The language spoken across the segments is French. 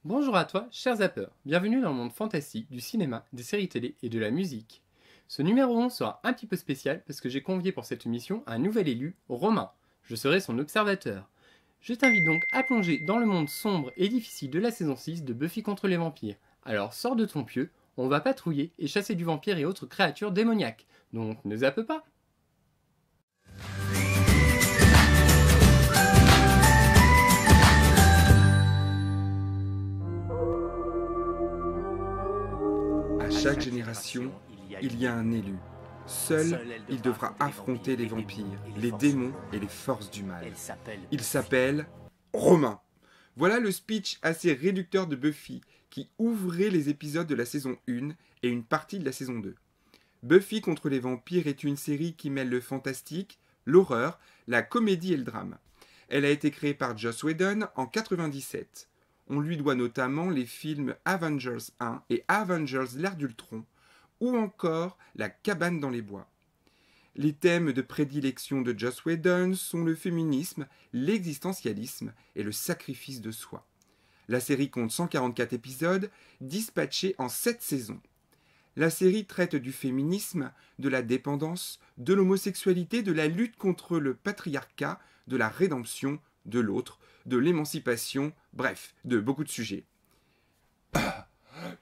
Bonjour à toi, cher zappeur. Bienvenue dans le monde fantastique du cinéma, des séries télé et de la musique. Ce numéro 11 sera un petit peu spécial parce que j'ai convié pour cette émission un nouvel élu, Romain. Je serai son observateur. Je t'invite donc à plonger dans le monde sombre et difficile de la saison 6 de Buffy contre les vampires. Alors sors de ton pieu, on va patrouiller et chasser du vampire et autres créatures démoniaques. Donc ne zappe pas. À chaque génération, il y a un élu. Seul, il devra affronter les vampires, les démons et les forces du mal. Il s'appelle Romain. Voilà le speech assez réducteur de Buffy qui ouvrait les épisodes de la saison 1 et une partie de la saison 2. Buffy contre les vampires est une série qui mêle le fantastique, l'horreur, la comédie et le drame. Elle a été créée par Joss Whedon en 1997. On lui doit notamment les films Avengers 1 et Avengers l'ère d'Ultron, ou encore La cabane dans les bois. Les thèmes de prédilection de Joss Whedon sont le féminisme, l'existentialisme et le sacrifice de soi. La série compte 144 épisodes, dispatchés en 7 saisons. La série traite du féminisme, de la dépendance, de l'homosexualité, de la lutte contre le patriarcat, de la rédemption de l'autre, de l'émancipation, bref, de beaucoup de sujets.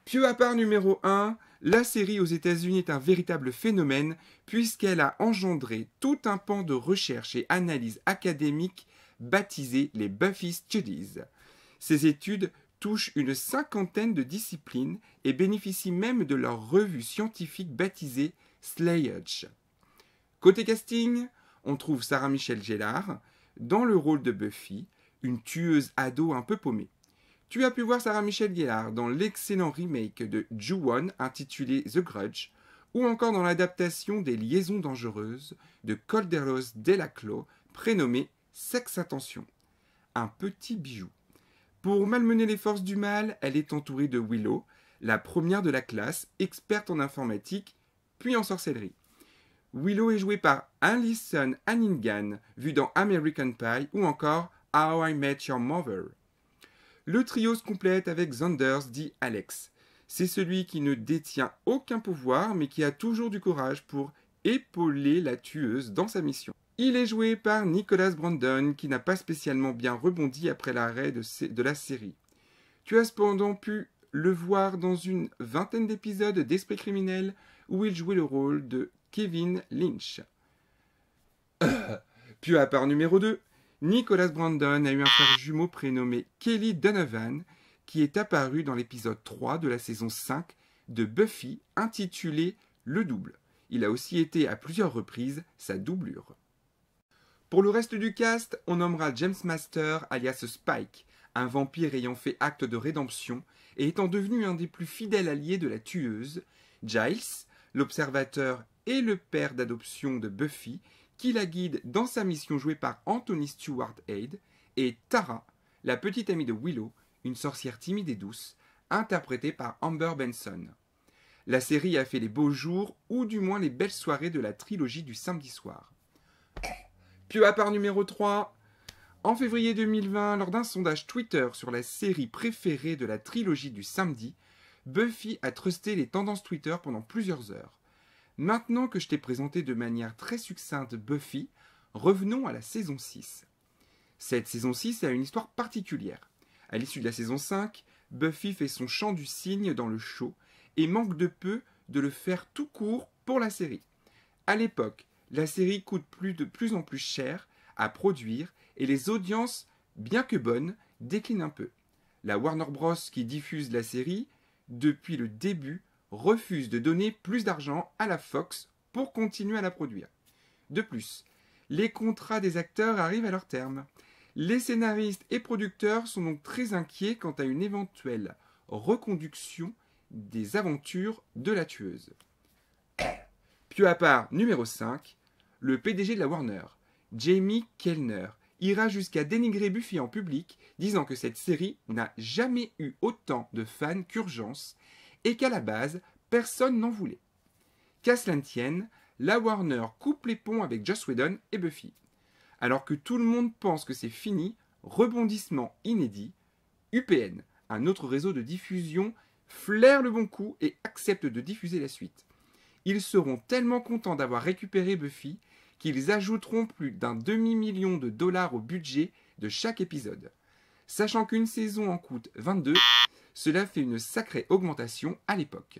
Pieux à part numéro 1, la série aux États-Unis est un véritable phénomène puisqu'elle a engendré tout un pan de recherche et analyse académique baptisé les Buffy Studies. Ces études touchent une 50aine de disciplines et bénéficient même de leur revue scientifique baptisée Slayage. Côté casting, on trouve Sarah Michelle Gellar dans le rôle de Buffy, une tueuse ado un peu paumée. Tu as pu voir Sarah Michelle Gellar dans l'excellent remake de Ju-On intitulé The Grudge, ou encore dans l'adaptation des Liaisons dangereuses de Calderos Delaclos, prénommé Sex Attention. Un petit bijou. Pour malmener les forces du mal, elle est entourée de Willow, la première de la classe, experte en informatique, puis en sorcellerie. Willow est jouée par Alyson Hannigan, vue dans American Pie, ou encore How I Met Your Mother. Le trio se complète avec Xanders dit Alex. C'est celui qui ne détient aucun pouvoir mais qui a toujours du courage pour épauler la tueuse dans sa mission. Il est joué par Nicholas Brandon qui n'a pas spécialement bien rebondi après l'arrêt de la série. Tu as cependant pu le voir dans une 20aine d'épisodes d'Esprit criminel où il jouait le rôle de Kevin Lynch. Puis à part numéro 2, Nicholas Brandon a eu un frère jumeau prénommé Kelly Donovan qui est apparu dans l'épisode 3 de la saison 5 de Buffy intitulé Le Double. Il a aussi été à plusieurs reprises sa doublure. Pour le reste du cast, on nommera James Master alias Spike, un vampire ayant fait acte de rédemption et étant devenu un des plus fidèles alliés de la tueuse, Giles, l'observateur et le père d'adoption de Buffy, qui la guide dans sa mission jouée par Anthony Stewart Head, et Tara, la petite amie de Willow, une sorcière timide et douce, interprétée par Amber Benson. La série a fait les beaux jours, ou du moins les belles soirées de la trilogie du samedi soir. Puis à part numéro 3, en février 2020, lors d'un sondage Twitter sur la série préférée de la trilogie du samedi, Buffy a trusté les tendances Twitter pendant plusieurs heures. Maintenant que je t'ai présenté de manière très succincte Buffy, revenons à la saison 6. Cette saison 6 a une histoire particulière. À l'issue de la saison 5, Buffy fait son chant du cygne dans le show et manque de peu de le faire tout court pour la série. À l'époque, la série coûte de plus en plus cher à produire et les audiences, bien que bonnes, déclinent un peu. La Warner Bros. Qui diffuse la série, depuis le début, refuse de donner plus d'argent à la Fox pour continuer à la produire. De plus, les contrats des acteurs arrivent à leur terme. Les scénaristes et producteurs sont donc très inquiets quant à une éventuelle reconduction des aventures de la tueuse. Puis à part numéro 5, le PDG de la Warner, Jamie Kellner, ira jusqu'à dénigrer Buffy en public, disant que cette série n'a jamais eu autant de fans qu'Urgence et qu'à la base, personne n'en voulait. Qu'à cela ne tienne, la Warner coupe les ponts avec Joss Whedon et Buffy. Alors que tout le monde pense que c'est fini, rebondissement inédit, UPN, un autre réseau de diffusion flaire le bon coup et accepte de diffuser la suite. Ils seront tellement contents d'avoir récupéré Buffy qu'ils ajouteront plus d'un demi-million de dollars au budget de chaque épisode. Sachant qu'une saison en coûte 22, cela fait une sacrée augmentation à l'époque.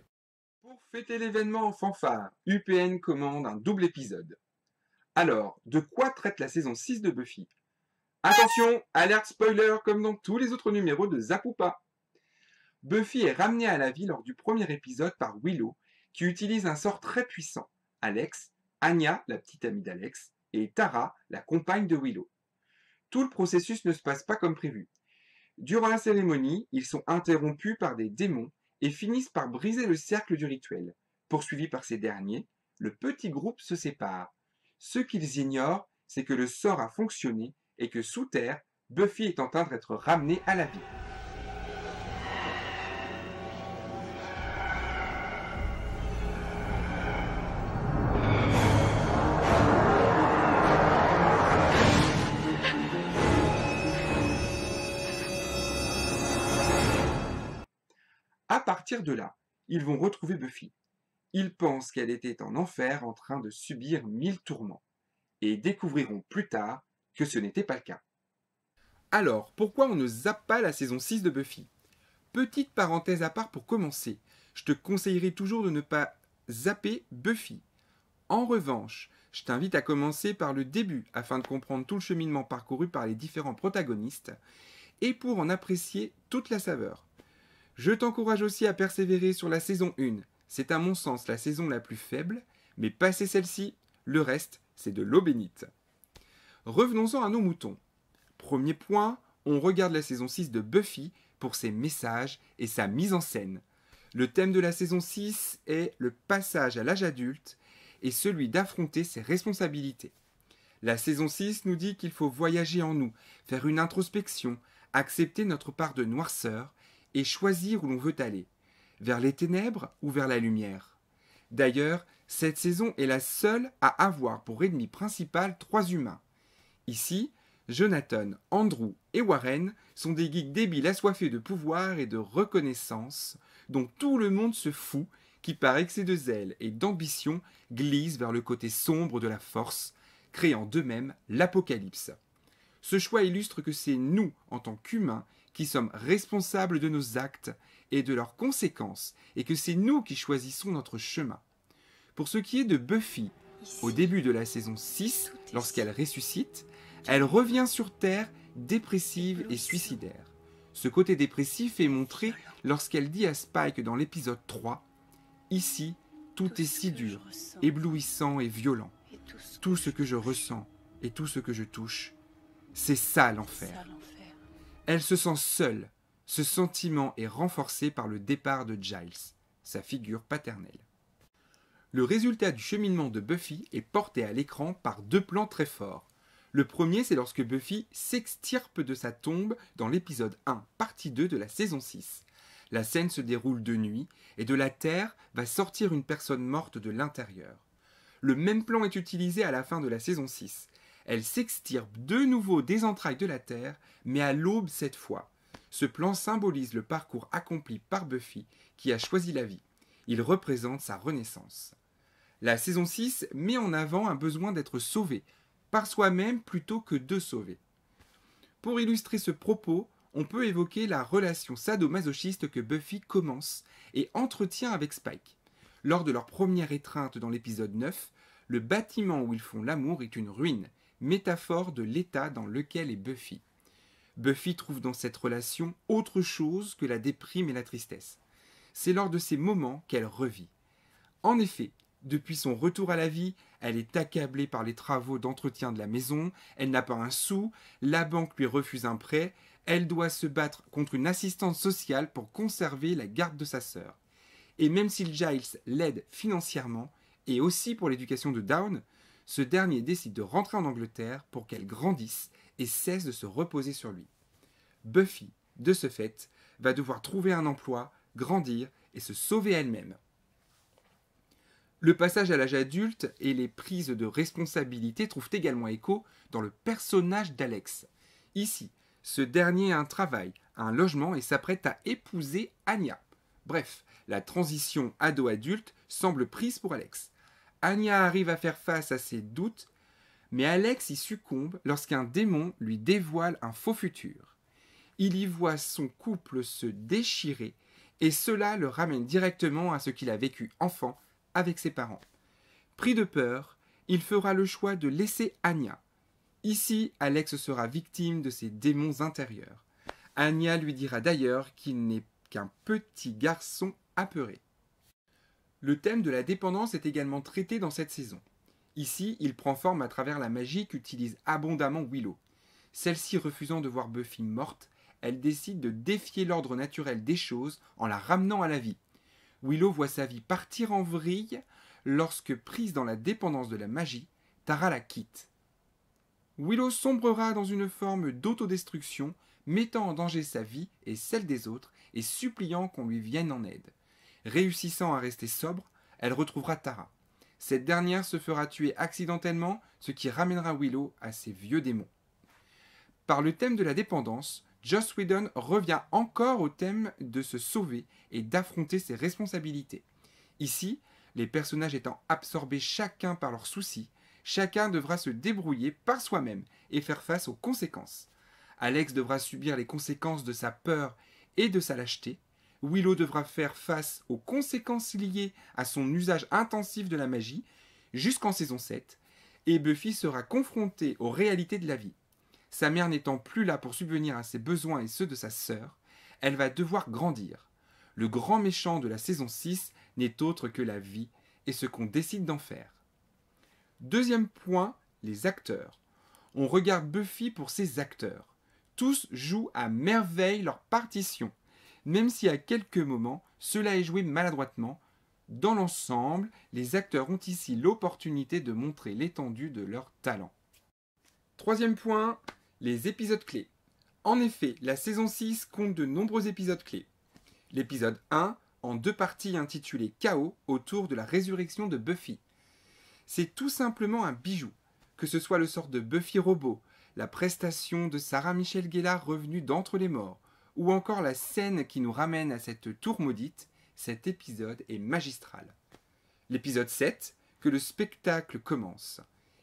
Pour fêter l'événement en fanfare, UPN commande un double épisode. Alors, de quoi traite la saison 6 de Buffy? Attention, alerte spoiler comme dans tous les autres numéros de Zapoupa. Buffy est ramenée à la vie lors du premier épisode par Willow, qui utilise un sort très puissant. Alex, Anya, la petite amie d'Alex, et Tara, la compagne de Willow. Tout le processus ne se passe pas comme prévu. Durant la cérémonie, ils sont interrompus par des démons et finissent par briser le cercle du rituel. Poursuivis par ces derniers, le petit groupe se sépare. Ce qu'ils ignorent, c'est que le sort a fonctionné et que sous terre, Buffy est en train d'être ramenée à la vie. À partir de là, ils vont retrouver Buffy. Ils pensent qu'elle était en enfer en train de subir 1000 tourments, et découvriront plus tard que ce n'était pas le cas. Alors, pourquoi on ne zappe pas la saison 6 de Buffy? Petite parenthèse à part pour commencer, je te conseillerais toujours de ne pas zapper Buffy. En revanche, je t'invite à commencer par le début afin de comprendre tout le cheminement parcouru par les différents protagonistes et pour en apprécier toute la saveur. Je t'encourage aussi à persévérer sur la saison 1. C'est à mon sens la saison la plus faible, mais passé celle-ci, le reste, c'est de l'eau bénite. Revenons-en à nos moutons. Premier point, on regarde la saison 6 de Buffy pour ses messages et sa mise en scène. Le thème de la saison 6 est le passage à l'âge adulte et celui d'affronter ses responsabilités. La saison 6 nous dit qu'il faut voyager en nous, faire une introspection, accepter notre part de noirceur et choisir où l'on veut aller, vers les ténèbres ou vers la lumière. D'ailleurs, cette saison est la seule à avoir pour ennemi principal 3 humains. Ici, Jonathan, Andrew et Warren sont des geeks débiles assoiffés de pouvoir et de reconnaissance, dont tout le monde se fout, qui par excès de zèle et d'ambition glissent vers le côté sombre de la force, créant d'eux-mêmes l'apocalypse. Ce choix illustre que c'est nous, en tant qu'humains, qui sommes responsables de nos actes et de leurs conséquences, et que c'est nous qui choisissons notre chemin. Pour ce qui est de Buffy, au début de la saison 6, lorsqu'elle ressuscite, elle revient sur Terre dépressive et suicidaire. Ce côté dépressif est montré lorsqu'elle dit à Spike dans l'épisode 3 « Ici, tout est si dur, éblouissant et violent. Tout ce que je ressens et tout ce que je touche, c'est ça l'enfer. » Elle se sent seule. Ce sentiment est renforcé par le départ de Giles, sa figure paternelle. Le résultat du cheminement de Buffy est porté à l'écran par 2 plans très forts. Le premier, c'est lorsque Buffy s'extirpe de sa tombe dans l'épisode 1, partie 2 de la saison 6. La scène se déroule de nuit, et de la terre va sortir une personne morte de l'intérieur. Le même plan est utilisé à la fin de la saison 6. Elle s'extirpe de nouveau des entrailles de la terre, mais à l'aube cette fois. Ce plan symbolise le parcours accompli par Buffy, qui a choisi la vie. Il représente sa renaissance. La saison 6 met en avant un besoin d'être sauvé, par soi-même plutôt que de sauver. Pour illustrer ce propos, on peut évoquer la relation sadomasochiste que Buffy commence et entretient avec Spike. Lors de leur première étreinte dans l'épisode 9, le bâtiment où ils font l'amour est une ruine, métaphore de l'état dans lequel est Buffy. Buffy trouve dans cette relation autre chose que la déprime et la tristesse. C'est lors de ces moments qu'elle revit. En effet, depuis son retour à la vie, elle est accablée par les travaux d'entretien de la maison, elle n'a pas un sou, la banque lui refuse un prêt, elle doit se battre contre une assistante sociale pour conserver la garde de sa sœur. Et même si Giles l'aide financièrement, et aussi pour l'éducation de Dawn, ce dernier décide de rentrer en Angleterre pour qu'elle grandisse et cesse de se reposer sur lui. Buffy, de ce fait, va devoir trouver un emploi, grandir et se sauver elle-même. Le passage à l'âge adulte et les prises de responsabilité trouvent également écho dans le personnage d'Alex. Ici, ce dernier a un travail, un logement et s'apprête à épouser Anya. Bref, la transition ado-adulte semble prise pour Alex. Anya arrive à faire face à ses doutes, mais Alex y succombe lorsqu'un démon lui dévoile un faux futur. Il y voit son couple se déchirer et cela le ramène directement à ce qu'il a vécu enfant avec ses parents. Pris de peur, il fera le choix de laisser Anya. Ici, Alex sera victime de ses démons intérieurs. Anya lui dira d'ailleurs qu'il n'est qu'un petit garçon apeuré. Le thème de la dépendance est également traité dans cette saison. Ici, il prend forme à travers la magie qu'utilise abondamment Willow. Celle-ci refusant de voir Buffy morte, elle décide de défier l'ordre naturel des choses en la ramenant à la vie. Willow voit sa vie partir en vrille lorsque, prise dans la dépendance de la magie, Tara la quitte. Willow sombrera dans une forme d'autodestruction, mettant en danger sa vie et celle des autres et suppliant qu'on lui vienne en aide. Réussissant à rester sobre, elle retrouvera Tara. Cette dernière se fera tuer accidentellement, ce qui ramènera Willow à ses vieux démons. Par le thème de la dépendance, Joss Whedon revient encore au thème de se sauver et d'affronter ses responsabilités. Ici, les personnages étant absorbés chacun par leurs soucis, chacun devra se débrouiller par soi-même et faire face aux conséquences. Alex devra subir les conséquences de sa peur et de sa lâcheté. Willow devra faire face aux conséquences liées à son usage intensif de la magie jusqu'en saison 7, et Buffy sera confrontée aux réalités de la vie. Sa mère n'étant plus là pour subvenir à ses besoins et ceux de sa sœur, elle va devoir grandir. Le grand méchant de la saison 6 n'est autre que la vie et ce qu'on décide d'en faire. Deuxième point, les acteurs. On regarde Buffy pour ses acteurs. Tous jouent à merveille leur partition, même si à quelques moments, cela est joué maladroitement. Dans l'ensemble, les acteurs ont ici l'opportunité de montrer l'étendue de leur talent. Troisième point, les épisodes clés. En effet, la saison 6 compte de nombreux épisodes clés. L'épisode 1, en 2 parties intitulé Chaos, autour de la résurrection de Buffy. C'est tout simplement un bijou, que ce soit le sort de Buffy robot, la prestation de Sarah Michelle Gellar revenue d'entre les morts, ou encore la scène qui nous ramène à cette tour maudite, cet épisode est magistral. L'épisode 7, que le spectacle commence.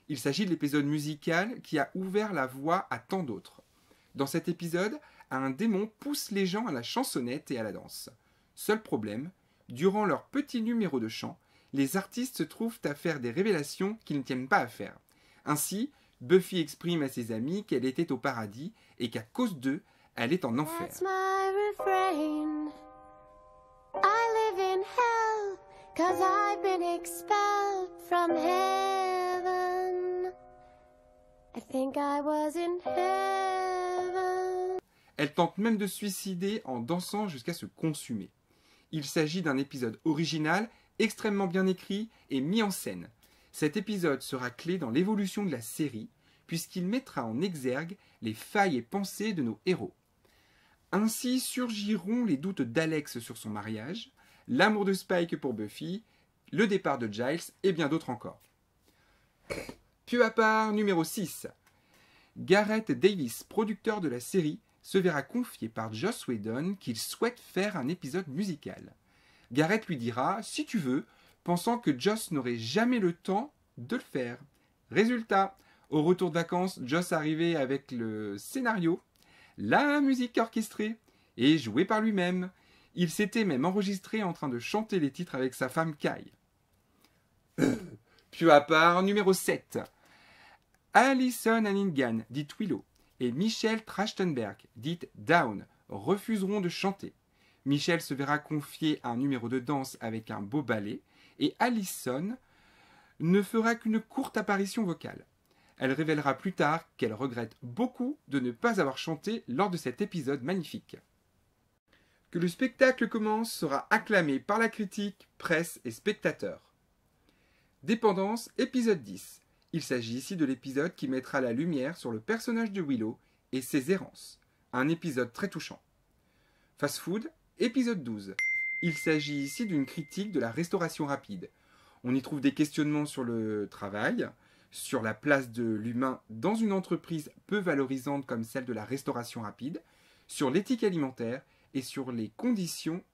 Il s'agit de l'épisode musical qui a ouvert la voie à tant d'autres. Dans cet épisode, un démon pousse les gens à la chansonnette et à la danse. Seul problème, durant leur petit numéro de chant, les artistes se trouvent à faire des révélations qu'ils ne tiennent pas à faire. Ainsi, Buffy exprime à ses amis qu'elle était au paradis et qu'à cause d'eux, elle est en enfer. That's my refrain. I live in hell, 'cause I've been expelled from heaven. I think I was in heaven. Elle tente même de se suicider en dansant jusqu'à se consumer. Il s'agit d'un épisode original, extrêmement bien écrit et mis en scène. Cet épisode sera clé dans l'évolution de la série, puisqu'il mettra en exergue les failles et pensées de nos héros. Ainsi surgiront les doutes d'Alex sur son mariage, l'amour de Spike pour Buffy, le départ de Giles et bien d'autres encore. Pieux à part numéro 6. Gareth Davis, producteur de la série, se verra confier par Joss Whedon qu'il souhaite faire un épisode musical. Gareth lui dira « si tu veux », pensant que Joss n'aurait jamais le temps de le faire. Résultat, au retour de vacances, Joss arrivait avec le scénario, la musique orchestrée et jouée par lui-même. Il s'était même enregistré en train de chanter les titres avec sa femme Kai. Puis à part, numéro 7. Alison Hannigan, dite Willow, et Michelle Trachtenberg, dite Dawn, refuseront de chanter. Michelle se verra confier un numéro de danse avec un beau ballet, et Alison ne fera qu'une courte apparition vocale. Elle révélera plus tard qu'elle regrette beaucoup de ne pas avoir chanté lors de cet épisode magnifique. Que le spectacle commence sera acclamé par la critique, presse et spectateurs. Dépendance, épisode 10. Il s'agit ici de l'épisode qui mettra la lumière sur le personnage de Willow et ses errances. Un épisode très touchant. Fast Food, épisode 12. Il s'agit ici d'une critique de la restauration rapide. On y trouve des questionnements sur le travail, sur la place de l'humain dans une entreprise peu valorisante comme celle de la restauration rapide, sur l'éthique alimentaire et sur les conditions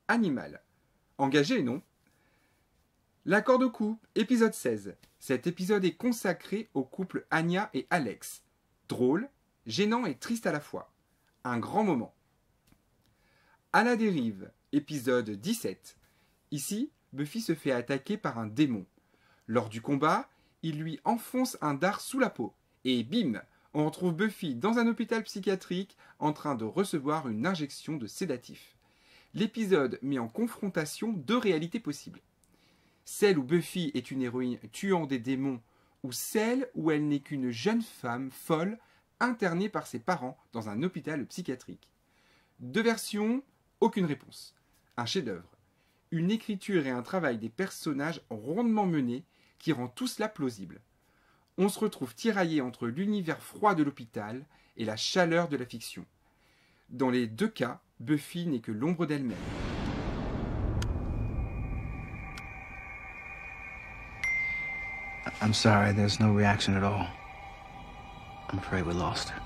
animales. Engagé, non? L'accord de couple, épisode 16. Cet épisode est consacré au couple Anya et Alex. Drôle, gênant et triste à la fois. Un grand moment. À la dérive, épisode 17. Ici, Buffy se fait attaquer par un démon. Lors du combat, il lui enfonce un dard sous la peau. Et bim, on retrouve Buffy dans un hôpital psychiatrique en train de recevoir une injection de sédatif. L'épisode met en confrontation deux réalités possibles. Celle où Buffy est une héroïne tuant des démons, ou celle où elle n'est qu'une jeune femme folle internée par ses parents dans un hôpital psychiatrique. Deux versions, aucune réponse. Un chef-d'œuvre. Une écriture et un travail des personnages rondement menés qui rend tout cela plausible. On se retrouve tiraillé entre l'univers froid de l'hôpital et la chaleur de la fiction. Dans les deux cas, Buffy n'est que l'ombre d'elle-même. I'm sorry, there's no reaction at all. I'm afraid we lost her.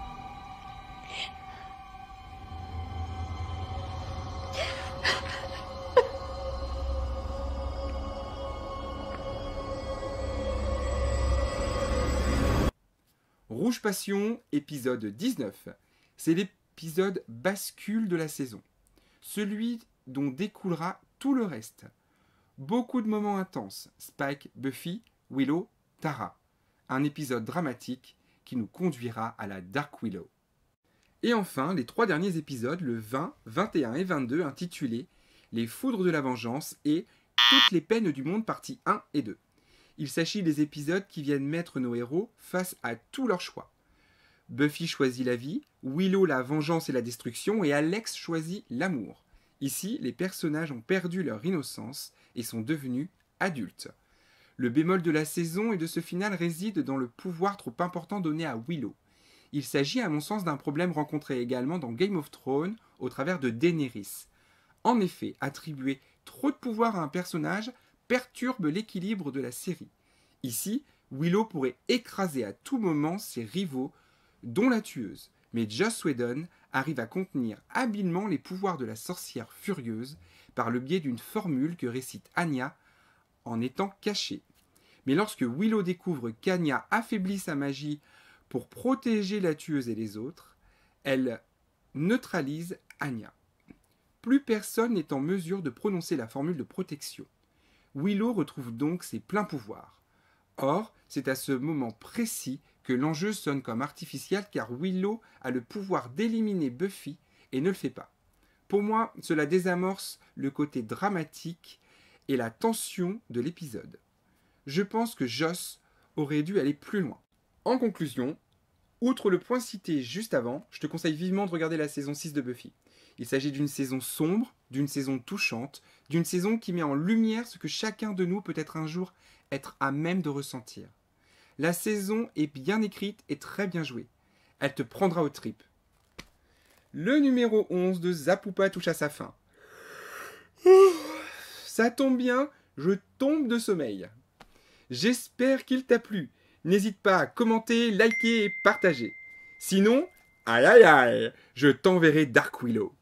Rouge Passion, épisode 19. C'est l'épisode bascule de la saison. Celui dont découlera tout le reste. Beaucoup de moments intenses. Spike, Buffy, Willow, Tara. Un épisode dramatique qui nous conduira à la Dark Willow. Et enfin, les trois derniers épisodes, le 20, 21 et 22, intitulés Les Foudres de la Vengeance et Toutes les peines du monde, partie 1 et 2. Il s'agit des épisodes qui viennent mettre nos héros face à tous leurs choix. Buffy choisit la vie, Willow la vengeance et la destruction, et Alex choisit l'amour. Ici, les personnages ont perdu leur innocence et sont devenus adultes. Le bémol de la saison et de ce final réside dans le pouvoir trop important donné à Willow. Il s'agit à mon sens d'un problème rencontré également dans Game of Thrones au travers de Daenerys. En effet, attribuer trop de pouvoir à un personnage perturbe l'équilibre de la série. Ici, Willow pourrait écraser à tout moment ses rivaux, dont la tueuse. Mais Joss Whedon arrive à contenir habilement les pouvoirs de la sorcière furieuse par le biais d'une formule que récite Anya en étant cachée. Mais lorsque Willow découvre qu'Anya affaiblit sa magie pour protéger la tueuse et les autres, elle neutralise Anya. Plus personne n'est en mesure de prononcer la formule de protection. Willow retrouve donc ses pleins pouvoirs. Or, c'est à ce moment précis que l'enjeu sonne comme artificiel car Willow a le pouvoir d'éliminer Buffy et ne le fait pas. Pour moi, cela désamorce le côté dramatique et la tension de l'épisode. Je pense que Joss aurait dû aller plus loin. En conclusion, outre le point cité juste avant, je te conseille vivement de regarder la saison 6 de Buffy. Il s'agit d'une saison sombre, d'une saison touchante, d'une saison qui met en lumière ce que chacun de nous peut être un jour être à même de ressentir. La saison est bien écrite et très bien jouée. Elle te prendra aux tripes. Le numéro 11 de Zapoupa touche à sa fin. Ça tombe bien, je tombe de sommeil. J'espère qu'il t'a plu. N'hésite pas à commenter, liker et partager. Sinon, aïe aïe aïe, je t'enverrai Dark Willow.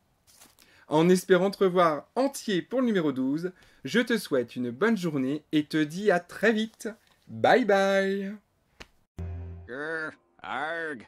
En espérant te revoir entier pour le numéro 12, je te souhaite une bonne journée et te dis à très vite. Bye bye. Grr, arg.